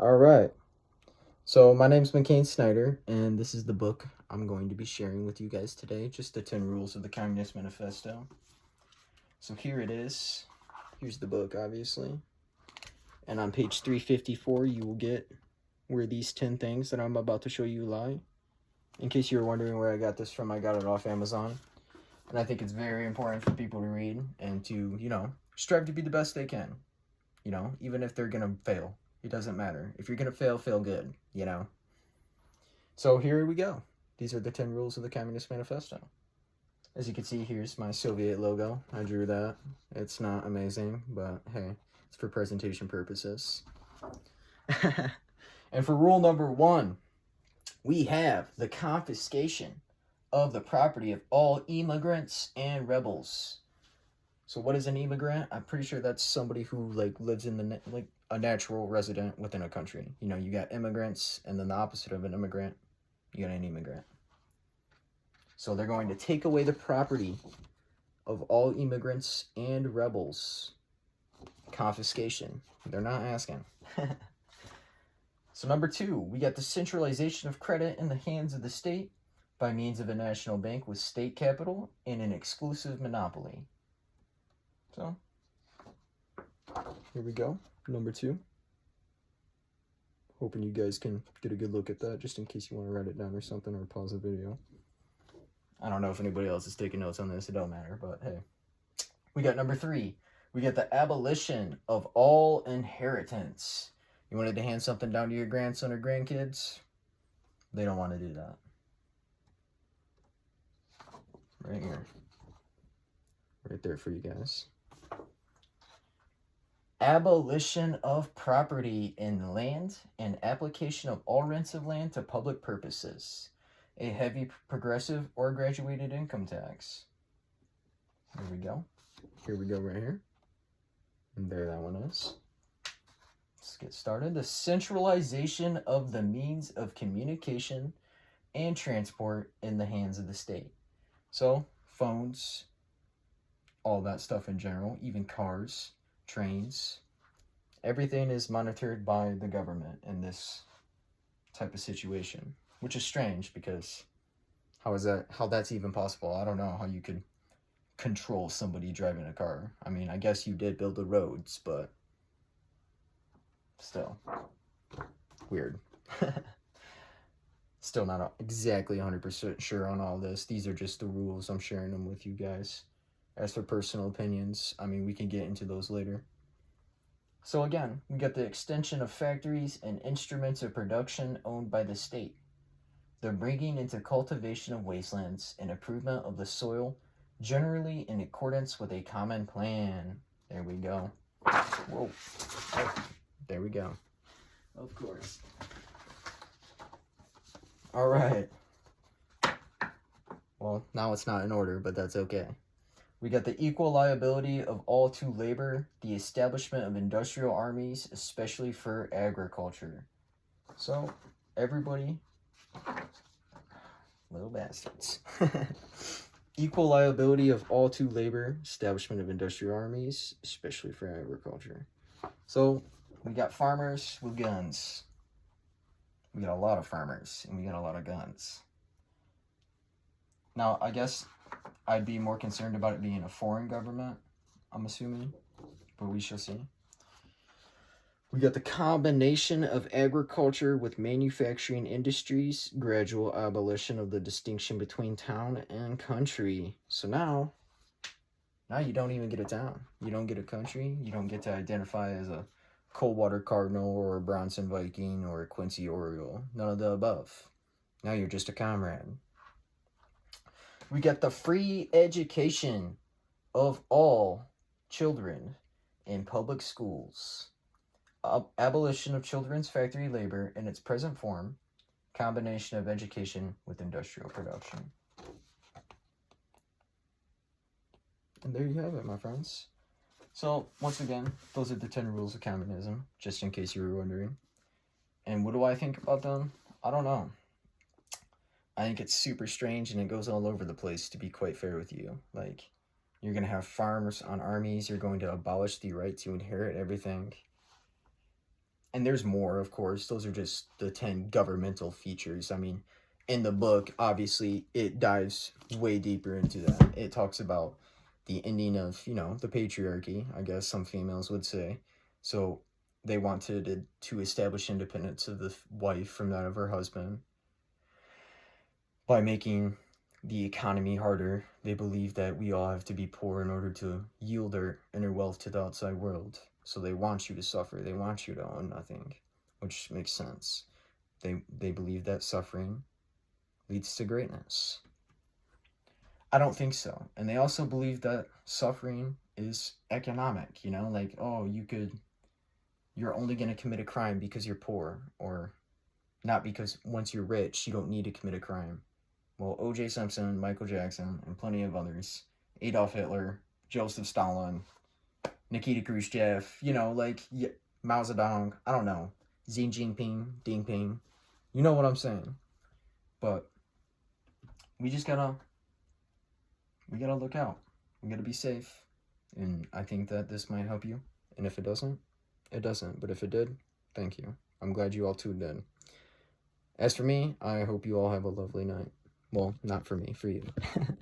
All right. So my name's McCain Snyder, and this is the book I'm going to be sharing with you guys today. Just the 10 rules of the Communist Manifesto. So here it is. Here's the book, obviously. And on page 354, you will get where these 10 things that I'm about to show you lie. In case you were wondering where I got this from, I got it off Amazon. And I think it's very important for people to read and to, strive to be the best they can. Even if they're going to fail. It doesn't matter. If you're going to fail good, So here we go. These are the 10 rules of the Communist Manifesto. As you can see, here's my Soviet logo. I drew that. It's not amazing, but hey, it's for presentation purposes. And for rule number 1, we have the confiscation of the property of all immigrants and rebels. So what is an immigrant? I'm pretty sure that's somebody who lives in a natural resident within a country. You got immigrants, and then the opposite of an immigrant, you got an immigrant. So they're going to take away the property of all immigrants and rebels. Confiscation. They're not asking. So number 2, we got the centralization of credit in the hands of the state by means of a national bank with state capital and an exclusive monopoly. So, here we go. Number 2. Hoping you guys can get a good look at that, just in case you want to write it down or something, or pause the video. I don't know if anybody else is taking notes on this. It don't matter, but hey. We got number 3. We got the abolition of all inheritance. You wanted to hand something down to your grandson or grandkids? They don't want to do that. Right here. Right there for you guys. Abolition of property in land and application of all rents of land to public purposes. A heavy progressive or graduated income tax. Here we go. Here we go right here. And there that one is. Let's get started. The centralization of the means of communication and transport in the hands of the state. So, phones, all that stuff in general, even cars, trains, everything is monitored by the government in this type of situation, which is strange because how that's even possible? I don't know how you could control somebody driving a car. I mean, I guess you did build the roads, but still weird. Still not exactly 100% sure on all this. These are just the rules. I'm sharing them with you guys. As for personal opinions, I mean, we can get into those later. So again, we got the extension of factories and instruments of production owned by the state. The bringing into cultivation of wastelands and improvement of the soil, generally in accordance with a common plan. There we go. Whoa. Oh, there we go. Of course. All right. Well, now it's not in order, but that's okay. We got the equal liability of all to labor, the establishment of industrial armies, especially for agriculture. So, everybody, little bastards. Equal liability of all to labor, establishment of industrial armies, especially for agriculture. So, we got farmers with guns. We got a lot of farmers, and we got a lot of guns. Now, I guess I'd be more concerned about it being a foreign government, I'm assuming, but we shall see. We got the combination of agriculture with manufacturing industries, gradual abolition of the distinction between town and country. So now you don't even get a town. You don't get a country. You don't get to identify as a Coldwater Cardinal or a Bronson Viking or a Quincy Oriole. None of the above. Now you're just a comrade. We got the free education of all children in public schools. Abolition of children's factory labor in its present form. Combination of education with industrial production. And there you have it, my friends. So, once again, those are the 10 rules of communism, just in case you were wondering. And what do I think about them? I don't know. I think it's super strange and it goes all over the place, to be quite fair with you. Like, you're going to have farmers on armies. You're going to abolish the right to inherit everything. And there's more, of course. Those are just the 10 governmental features. I mean, in the book, obviously, it dives way deeper into that. It talks about the ending of, the patriarchy, I guess some females would say. So they wanted to establish independence of the wife from that of her husband by making the economy harder. They believe that we all have to be poor in order to yield our inner wealth to the outside world. So they want you to suffer. They want you to own nothing, which makes sense. They believe that suffering leads to greatness. I don't think so. And they also believe that suffering is economic, like, oh, you're only going to commit a crime because you're poor, or not because once you're rich, you don't need to commit a crime. Well, O.J. Simpson, Michael Jackson, and plenty of others, Adolf Hitler, Joseph Stalin, Nikita Khrushchev, Mao Zedong, I don't know, Xi Jinping, Ding Ping, you know what I'm saying. But we gotta look out. We gotta be safe. And I think that this might help you. And if it doesn't, it doesn't. But if it did, thank you. I'm glad you all tuned in. As for me, I hope you all have a lovely night. Well, not for me, for you.